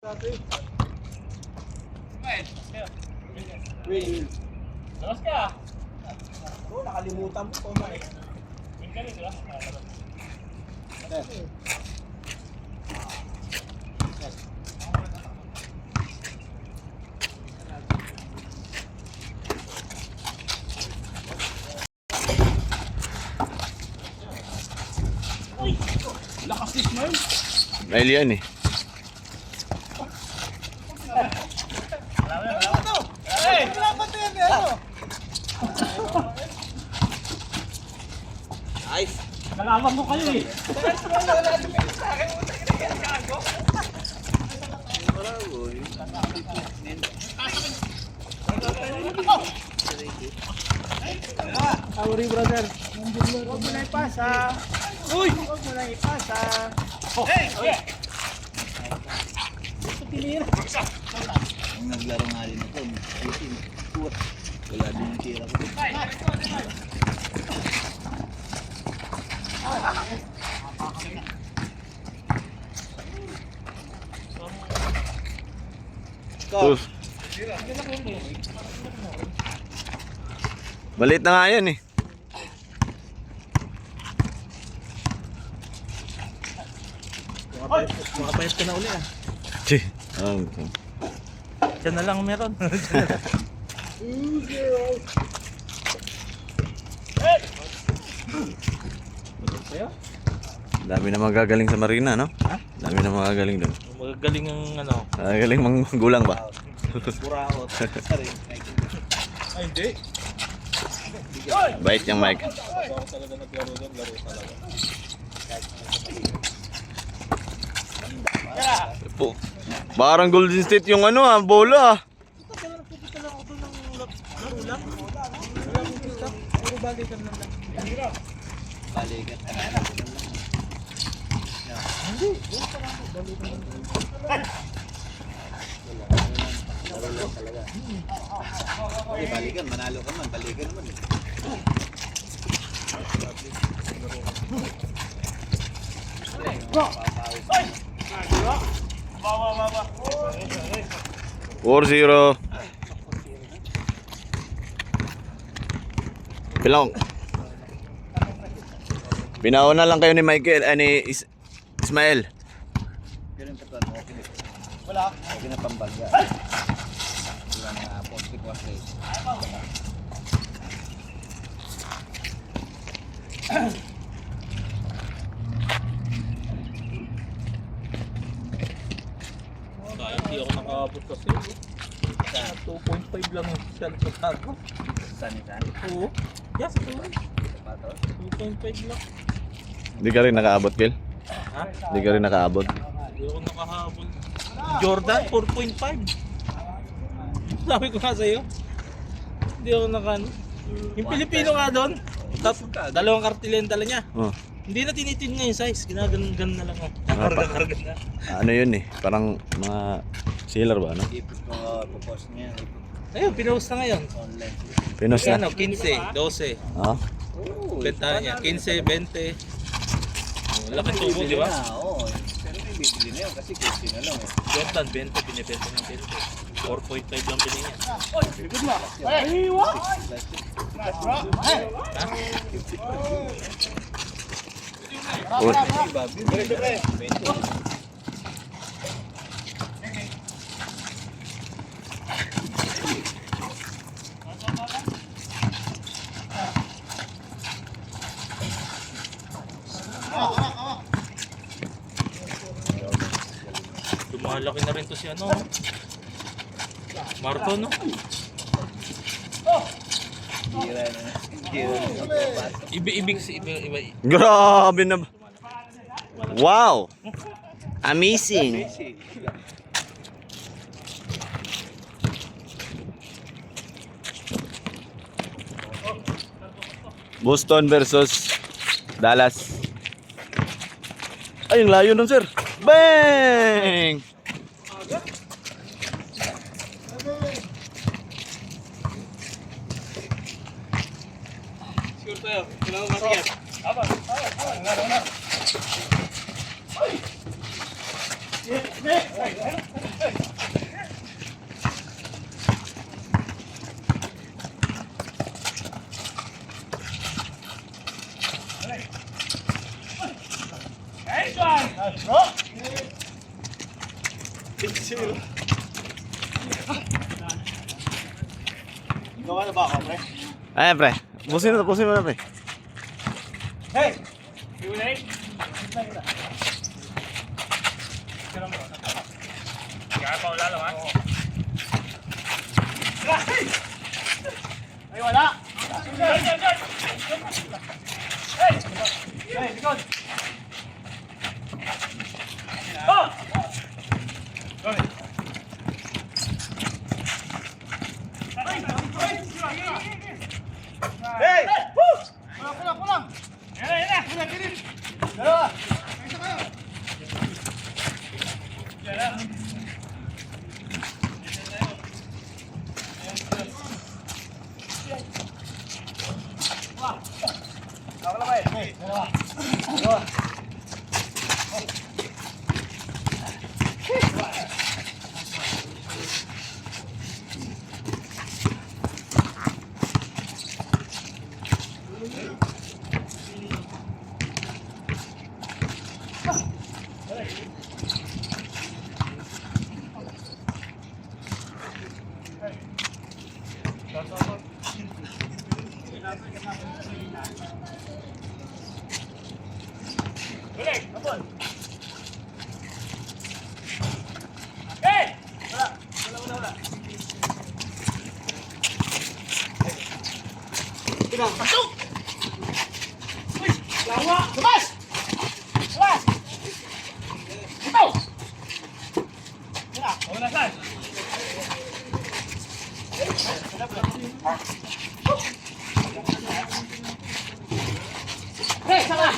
Will. Lakas ka. Oo, nakalimutan mo ko man eh. Win ka rin, di ba? Lakas ni Smile. Dahil yan eh. Hey! Laban to yan, ano? Nice. Nalaman mo kayo eh. Sorry brother. Huwag mo na ipasa. Uy! Huwag mo na ipasa. Hey! Ang naglaro nga rin ito, wala din yung tira ko. Tus. Maliit na nga yan eh. Makapayas ka na uli ah. Chi. Diyan na lang meron. Dami na magagaling sa Marina, no? Ha? Dami na magagaling doon. Magagaling ang ano, Magagaling manggulang ba? buraot. Sorry. Ay, hindi. Bait yung mic. Ako talaga naglaro doon, laro talaga. Po. Parang Golden State yung ano bola ah. Balikan. Hindi, balikan, manalo ka man, balikan naman eh. Bawa. 4-0. Pilong. Pinauna lang kayo ni Michael, ni Ismael. Ganun ka to, okay na. Wala. Okay na pambaga. Wala na postik wasay. Hindi ako nakaabot kasi. 2.5 lang yung cellphone ko. Sanitan. Oo. Yes, 2.5 lang. Hindi ka rin nakaabot, Kel? Ha? Hindi ka rin nakaabot. Hindi ako nakahabol. Jordan, 4.5. Sabi ko nga sa'yo. Hindi ako nakano. Yung Pilipino nga doon. Dalawang kartilya yung dala niya. Oh. Hindi na tinitin niya yung size. Ginaganon na lang. Karga na. Ano yun eh? Parang mga sealer ba, no? Ipot ko, popost niya. Ayun, pinost na ngayon. Online. Pinos Ano, na. 15, 12. Ah? Benta niya. 15, 20. Laki tubo, di ba? Oo. Pero may bibili na yun kasi 15 na lang eh. Jordan, 20. Binibenta ng 20. 4.5 lang bilhin niya. Oh. Lumalaki na rin to si ano. Marto, no? Tira na. Tira na. Ibig si iba. Grabe na. Wow! Amazing! Boston versus Dallas. Ay, yung layo nun, sir. Bang! Sure tayo. Kailangan matigas. Aba. Laro na. Gawa na ba ako, pre? Ayan, pre. Pusin mo na, pre. Hey! Iulay? Kaya pa wala lang, ha? Ay, wala! Hey! Hey, likod! Oh! Hey! Woo! Kulang! Yan na! Kulang! Dalawa! Isa kayo! Yan na! Ako lang kayo. Hey! Dalawa! Dalawa! Ulit! Kapon! Hey! Wala! Pinang! Pasok! Uy! Lawa! Labas! Labas! Ito! Wala saan? Hey! Sama!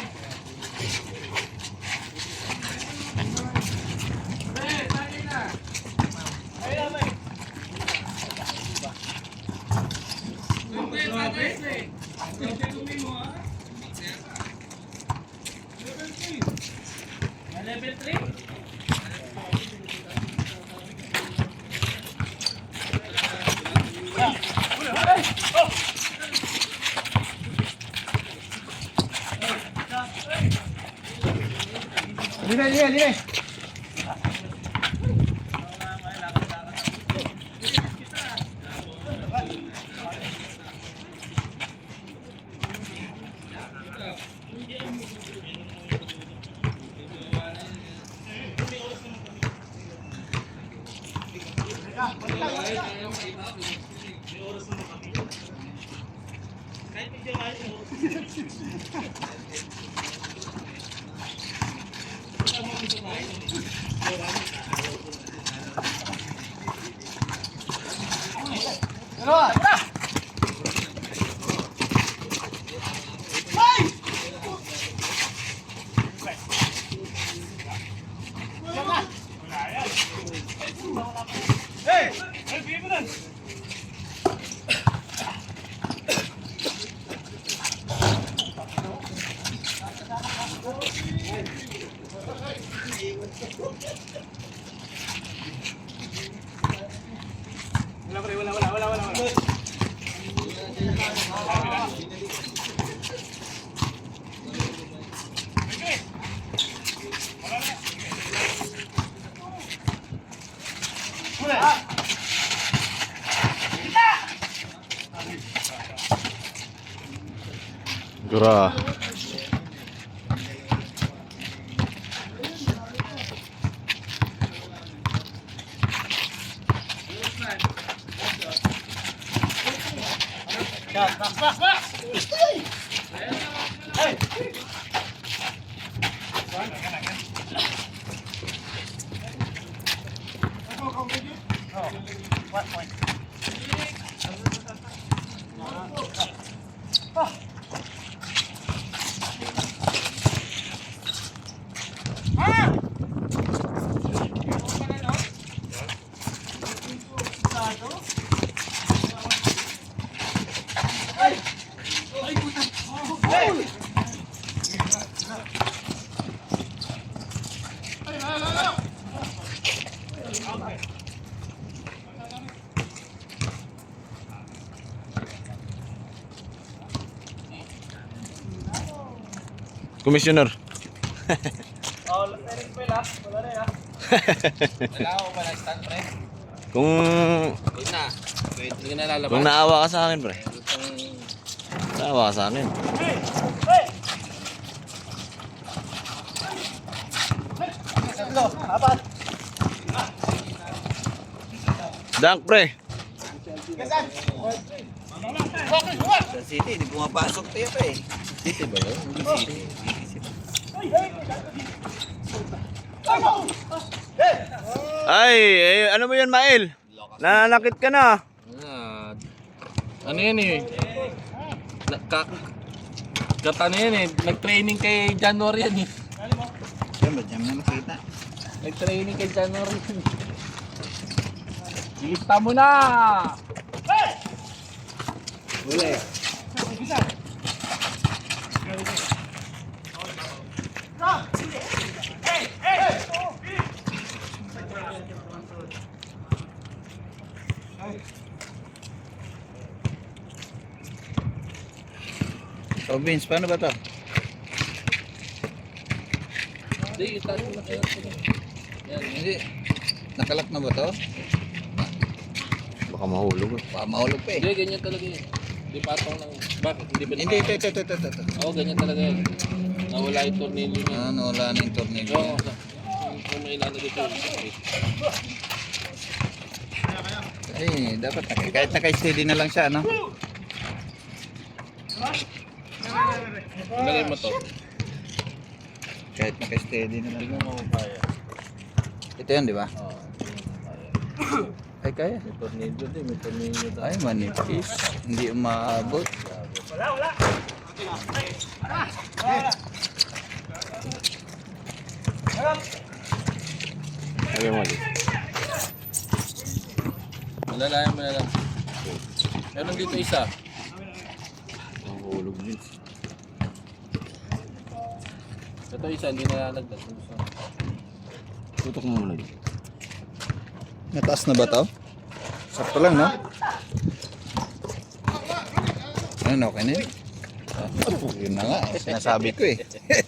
Level 3? Lime! Dalawa! Hey! Hey, bigyan mo nun! Wala pre, wala. Gura. Hey! Commissioner. Oh, wala rin. Nalawa ko ba na stand, pre? Kung Wait na. Wait, hindi ka nalalabas. kung naawa ka sa akin, pre. Naawa ka sa akin. Tatlo, apat. Dunk, pre. Sa City, hindi pumapasok tayo pa eh. City ba yun? Hindi City. Ay, ano mo yan, Mael? Nananakit ka na. Ano yan eh? Katano yan eh. Nag-training kay January yan eh. Yan ba dyan na nakita? Nag-training kay January yan. Ilista mo na! Wala eh. So Vince, paano ba to? Hindi, itaas mo na siya. Hindi. Nakalak na ba to? Baka mahulog. Baka mahulog pa eh. Hindi, ganyan talaga yun. Hindi patong lang. Bakit? Hindi ba? Hindi, ito. Oo, ganyan talaga yun. Nawala yung tornilyo niya. Ah, nawala na yung tornilyo. Oo, kung may ilalagay ito. Ay, dapat kahit naka-steady na lang siya, no? Ilagay mo to. Kahit naka-steady na lang. Tingnan mo kung kaya. Ito yan, di ba? Oo. Ay, kaya. May tornilyo din, may tornilyo tayo. Ay, manipis. Hindi umaabot. Ay, mali. Malalayan mo na lang. Meron dito isa. Mahulog din. Ito isa, hindi nalalagdag. Tutok mo muna dito. Nataas na ba to? Sakto lang, no? Ano, okay na yun? Yun na nga, sinasabi ko eh.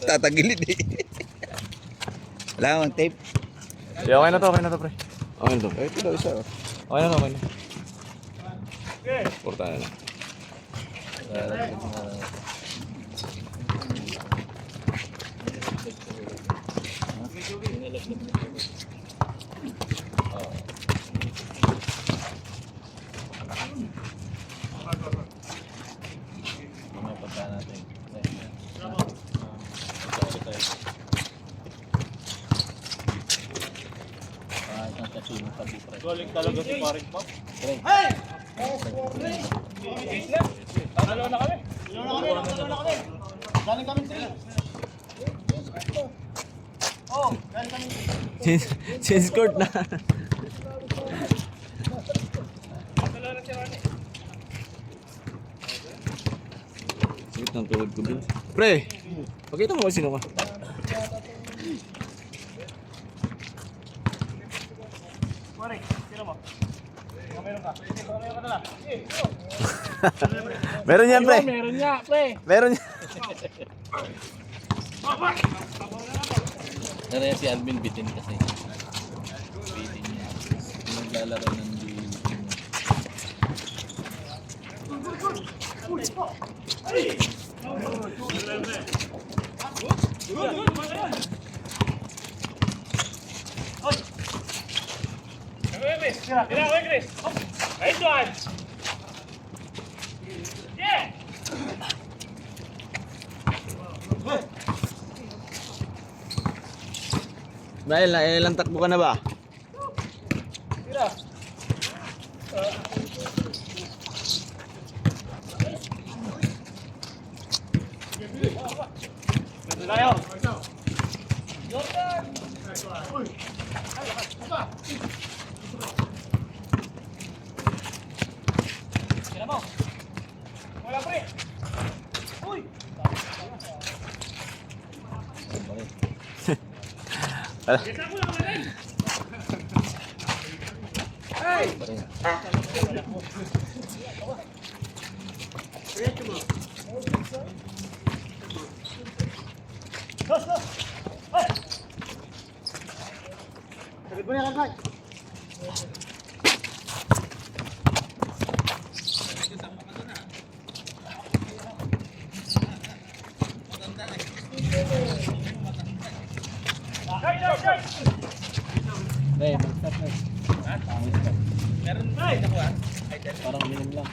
Tatagilid eh. Wala akong tape. Yeah, okay na to, pre. Okay na to. Ito daw isa. Oh. Okay na to, okay na. Porta na lang. Galing talaga si paring Pop. Dalawa na kami. Galing kami 3. Oh, galing kami. Change court na. Sikit ng tulad ko din. Pre, pakita mo kung sino ka. Pare, sino mo? Meron ka. Meron ka dala. Meron yan, pre. Meron niya, pre. Meron yan. Pero yan si Alvin bitin kasi. Bitin niya. Naglalaro ng Dahil na, ilang takbo ka na ba? Wala pre. Uy. Meron ba? Nakuha? Parang minum lang.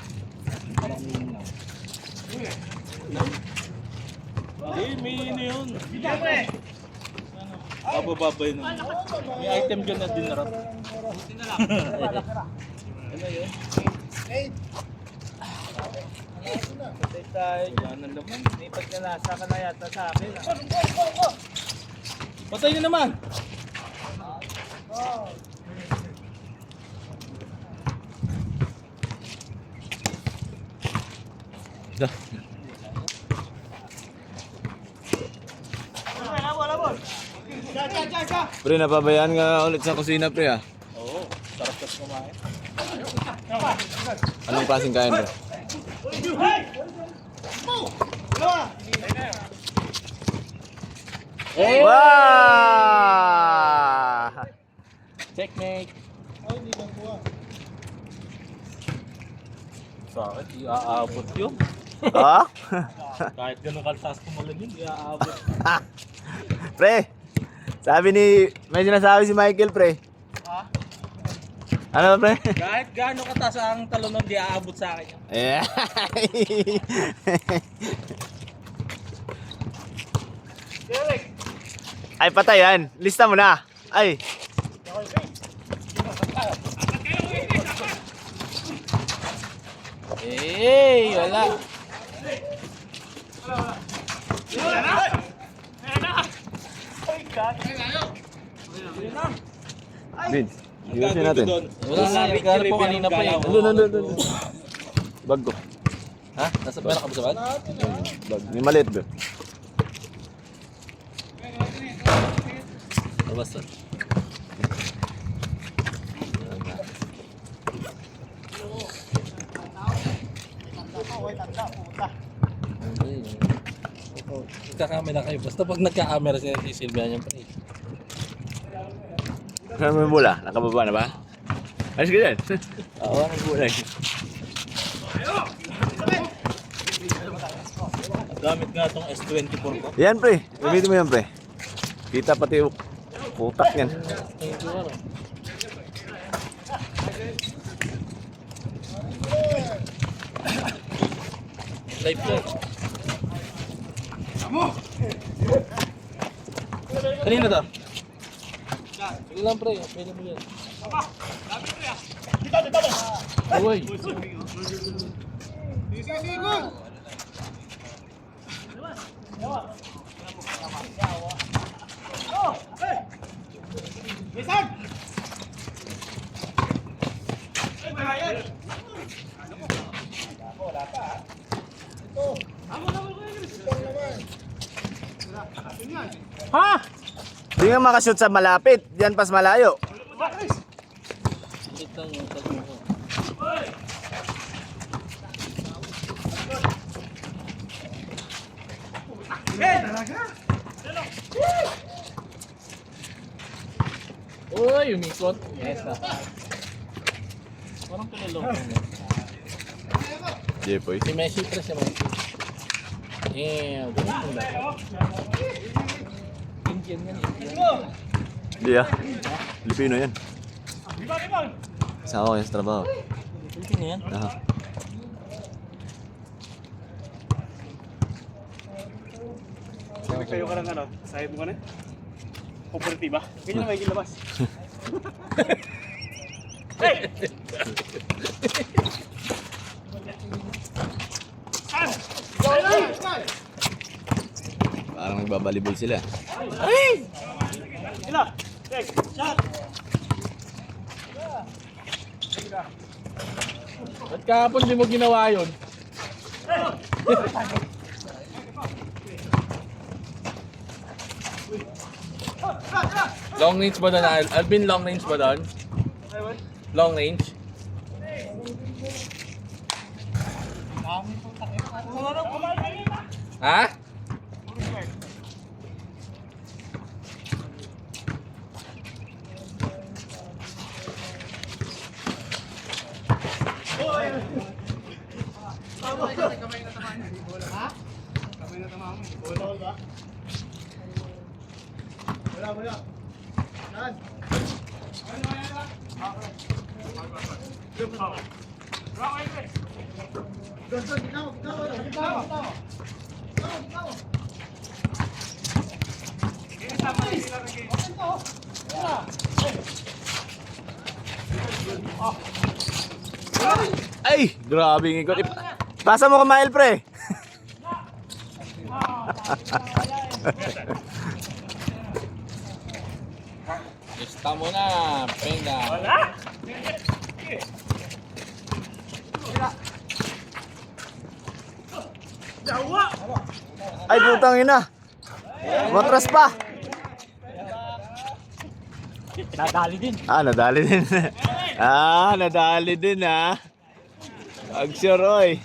Hindi, may ano yun. Babababay naman. May item dyan na dinarap. Buti na lang. Ano yun? Patay tayo. Yan ang laman. May pagkalasa ka na yata sa akin. Patay nyo naman. Pre, napabayaan nga ulit sa kusina, pre, ah. Oo, sarap tas kumain. Anong klaseng kain, pre? Wow! Checkmate. Sa akin, iaabot yun. Ah? Kahit ganun kalsas kumalamig, iaabot. Pre, may sinasabi si Michael, pre. Ha? Ano, pre? Kahit gano'ng kataas ang talon nun, di aabot sa akin. Eh. Ay, patay yan. Lista mo na. Ay. Eh, wala. Vince, iusin natin. Wala nga, regalo po kanina pa eh. Doon. Bag ko. Ha? Nasa pera ka ba sa bag? Bag. May maliit ba? Labas to. Nagkakamera kayo. Basta pag nagkakamera si Silvia niyan pa eh. Saan mo yung bola? Nakababa na ba? Ayos ka dyan. Oo, ang bola eh. Gamit nga itong S24 ko. Yan, pre. Gamitin mo yan, pre. Kita pati yung putak yan. Live ko. Kanina to? Sige lang pre, pwede mo yan. Uy! Ha? Hindi nga makashoot sa malapit. Diyan pas malayo. Ito yung tagmo ko. Uy, umikot. Yes, parang pinalong ko na. Jepoy. Si Messi pre, si Messi. Ganito na. Indian yan, Indian. Hindi ah. Filipino yan. Kasama ko yan sa trabaho. Filipino yan? Aha. Kayo ka lang ano, sahib mo ka na? Kooperativa? Ganyan na may gilabas. Parang nagbabalibol sila. Ila! Check! Shot! Ba't kahapon di mo ginawa yun? Long range ba doon? Alvin, long range ba doon? Long range? Ha? Ay, grabe ng ikot. Pasa mo kumail, pre. Lista mo na, penga. Ay, putang ina. Matras pa. Nadali din. Nadali din. Nadali din ha. Agsoroy.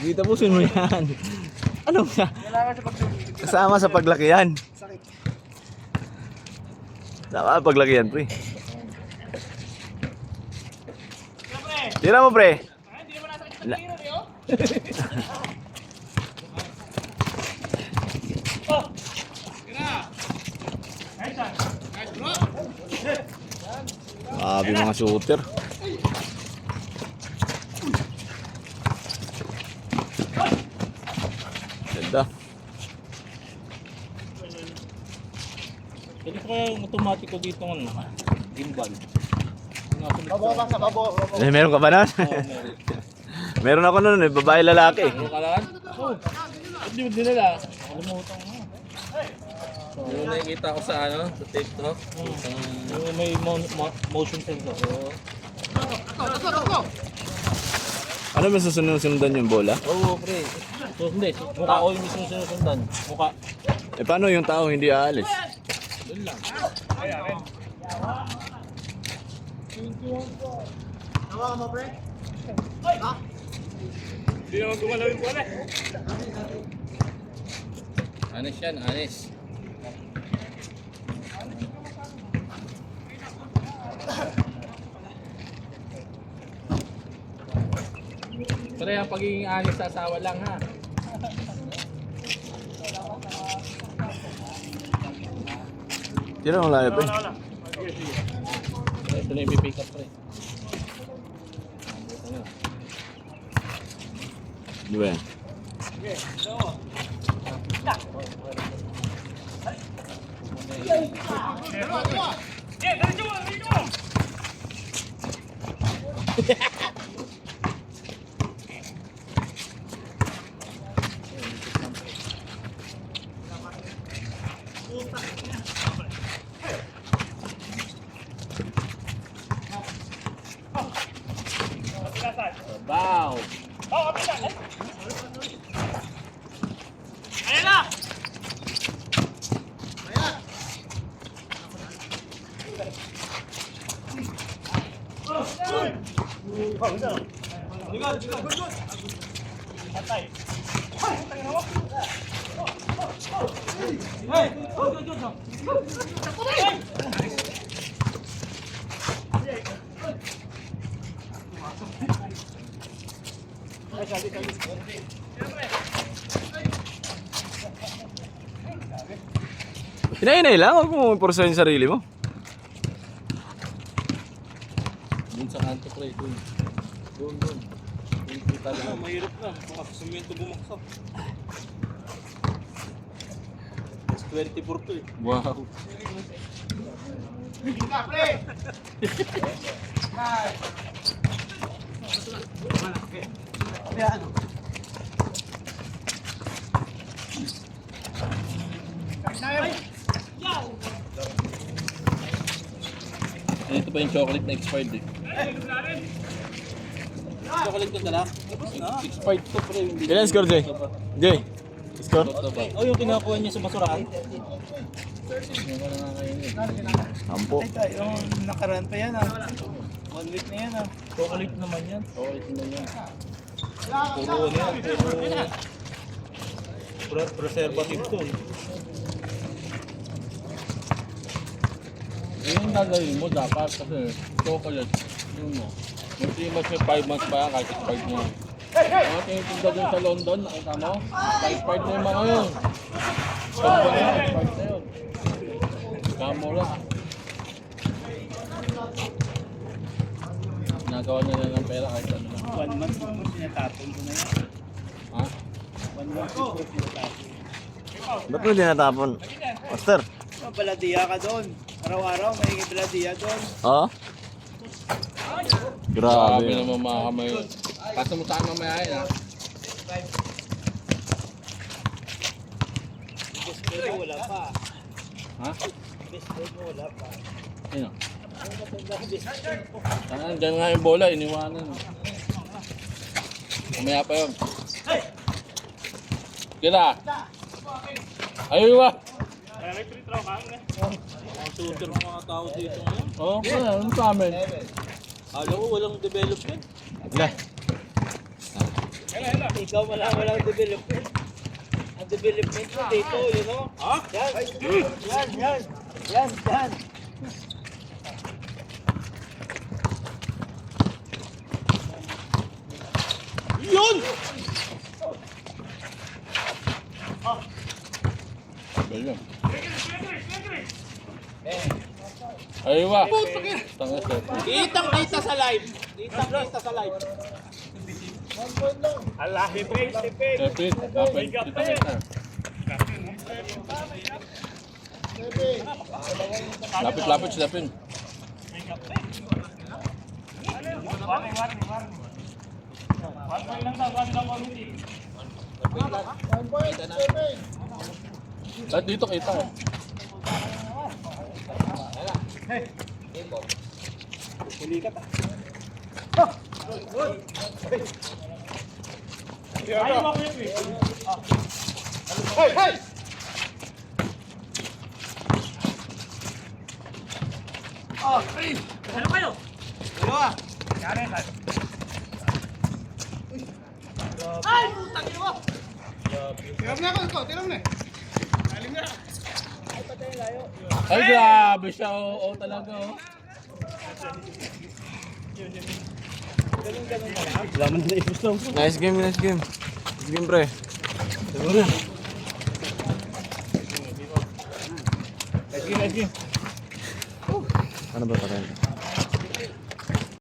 Hindi tapusin mo yan. Ano nga? Kasama sa paglakihan. Sama sa paglakihan, pre. Tira mo, pre. Grabe mga shooter. Ganda. Pwede ko kaya yung automatic ko dito ng gimbal. Meron ka ba nun? Meron ako nun, babae lalaki. Ano ka lang? Oo. Hindi mo dinala. Kalimutan ko na. Yung nakikita ko sa sa TikTok. Yung may motion sensor. Ano ba susunod-sundan yung bola? Oo, pre. So, hindi. Mukha ko yung mismo sinusundan. Mukha. Paano yung tao hindi aalis? Doon lang. Tawa mo, pre. Hindi naman gumalaw yung bola. Anis yan, anis. Pero yung pagiging anis sa asawa lang ha. Tira mo layo, pre. Ito na yung pipick up pre. Di ba yan? Wow! Hinay-hinay lang, huwag mo impursa yung sarili mo. Doon sa kanto pre, doon. Doon. Doon kita lang. Mahirap na, baka sa semento bumaksak. S24 to eh. Wow. Ito pa yung chocolate na expired eh. Chocolate na dala? Expired to pre. Ilan score, Jay? Jay, score? Oh, yung kinakuha niya sa basurahan? Ampo. Yung nakaraan pa yan, 1 week na yan ah. Chocolate naman yan. Okay, tingnan niya. Puro ano yan, puro preservative to. Yung gagawin mo dapat kasi chocolate yun mo. Hindi mas may 5 months pa yan kahit expired na. Mga tinitinda dun sa London, nakita mo? Expired na yung mga yun. Pag na yun, expired na yun. Kamura. Nagawa nila ng pera kahit ano lang. 1 month siguro tinatapon ko na yan. Ha? 1 month siguro tinatapon. Ba't mo di natapon? Master? Baladiya ka doon. Araw-araw may baladiya doon. Oo? Grabe Grabe. naman mga kamay yun. Kaso mo saan mamaya yun ha? Best friend mo wala pa. Ha? Best friend mo wala pa. Yun o. Ang matanda ka best friend ko. Dyan nga yung bola, iniwanan. Mamaya pa yun. Kira! Ayun ba? Ang shooter ng mga tao dito ngayon. Oo, ano sa amin? Alam ko walang development. Ikaw walang development. Ang development mo dito, you know? Ha? Yan. Yun! Ayun. Ayun ba? Tanga siya. Kitang-kita sa live. Kitang-kita sa live. Sepit, dapat kita kita. Lapit sila pin. Lahat dito kita eh. Ay grabe siya, oo talaga oh. Nice game, nice game. Nice game, pre. Siguro. Ano ba pa rin?